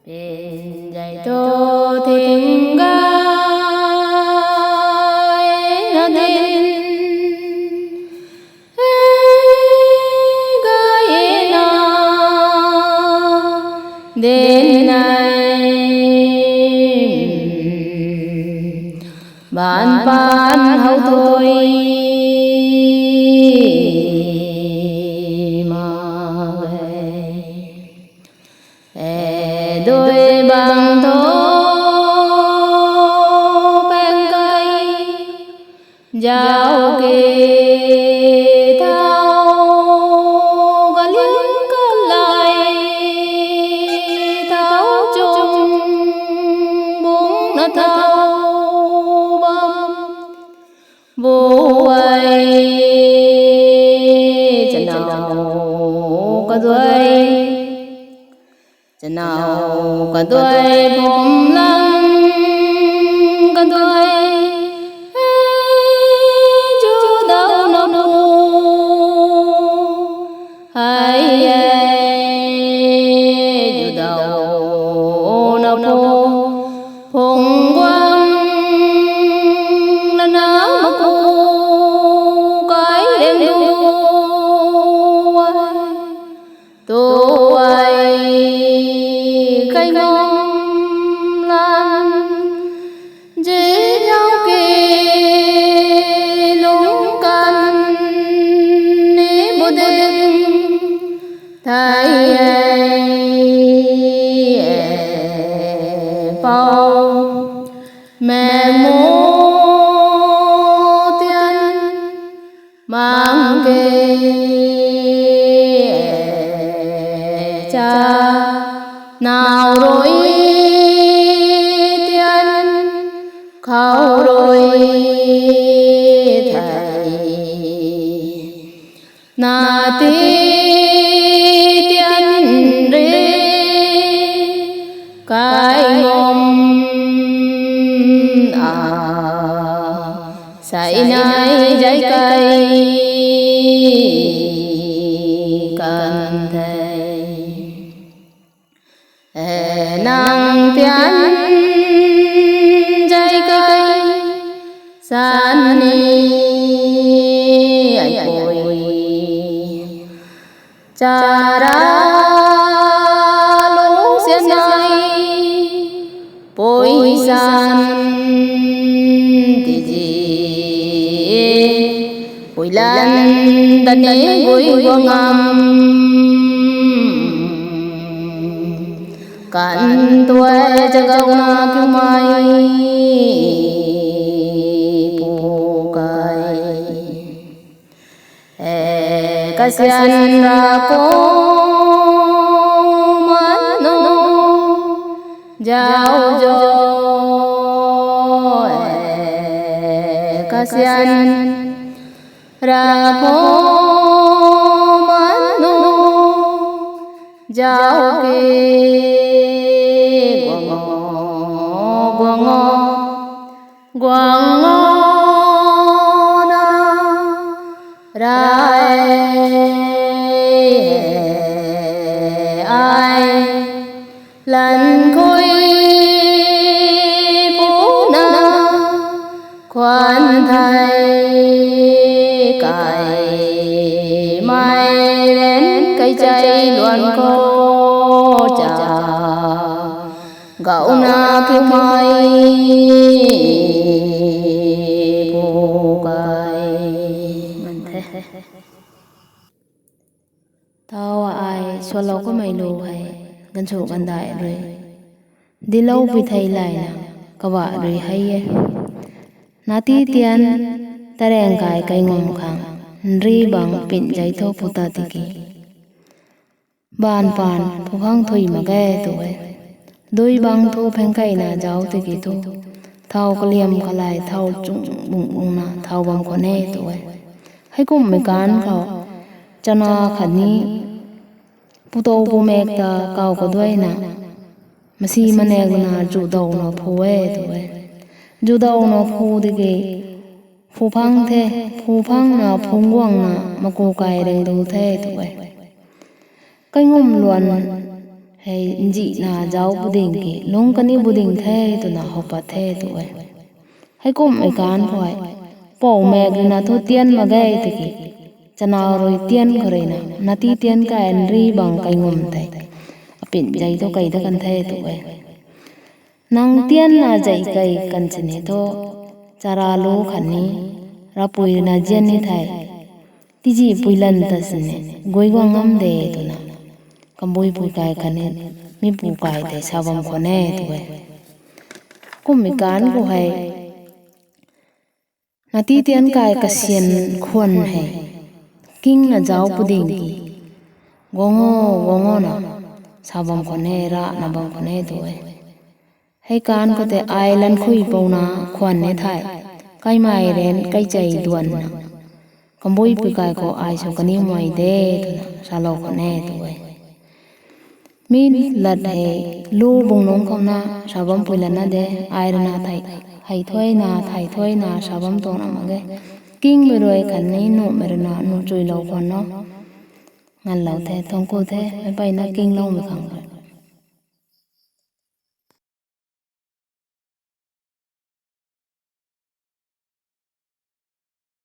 bên dạy tô thiên gai na tin gai na đến nay bạn bạn hậu thôi đôi bằng thô bên cây giao kề thao gà liếng gà lại thao chung bún nó thao băm vô ấy chân nào có đuôi chân nào có đuôi bom lăng có đuôi chú đâu nó nô hay chú đâu nó nô phong quang là nó mà cô cái đen đu tôi cây ngom lan dễ nhau kề lúng can ní bồ đêm thay bao mẹ mô tiên mang kề cha nào rồi tiên khâu rồi thầy na ti tiên rê cái ngom say nay trái cây cần thầy nàng tiên trái cây san ni ai bồi cha ra lũ xiên nay bồi san thì gì bồi lan tân ní bồi quang ngam cạn tuổi cho gâu na kêu mai phù cài ca xiên ra cô mắt nô giao cho ca xiên ra cô mắt nô giao kê quang ngô na rai ai lần khôi phú na khoan thầy cài mai đến cây chay luồn khô trà gạo na kêu mai phù cài tao ai xóa lâu có mày lù hay gần chỗ gần đại rồi đi lâu vì thầy lại nè các bạn rồi hay nati tiền ta đèn cài cây ngom khang ri bằng pin giấy thô phụ ta tiki bàn bàn phụ khang thủy mà ghé tuổi đôi bằng thô phèn cây na giáo tiki thô thao có liềm cả lại thao chung bụng na thao bằng con nè tuổi hay cũng mấy cánเขาcho nó khẩn ní phụ tô phụ mẹ ta cao có đuôi na mà xí mà nè na chủ đầu nó phụ tuổi chủ đầu nó phụ tiki phụ phăng thế phụ phăng na phung quang na mà cô cài đừng đủ thế tuổi cây ngum luồn hay inji na jau buding ki lung kani buding the tu na hopa the tu ai hay kum ai kan khoi po me na thu tian ma gai ti ki chana roi tian khore na nati tian ka enri bang kai ngum tai apin jai to kai da kan the tu ai nang tian na jai kai kan chine to chara lo khani rapui na jen ni thai tiji puilan ta sine goiwa ngam de tu na kamboi pui kai khane mi pu kai de sabam khone tu ai kum mi kan ko hai nati tian kai ka sien khon hai king na jaw puding ki gongo na sabam khone ra na bam khone tu ai hay kan ko te island khui pona khwan ne thai kai mai ren kai chai duan na kamboi pui kai ko ai so kani moi de tu na salo khone tu ai min lat he lu bung nong khong na sabam puilan na de ai na thai hay thoi na sabam to na mage king me roi khan nei no mer na no chui lo khon no ngan lo the thong ko the pai na king lo me khang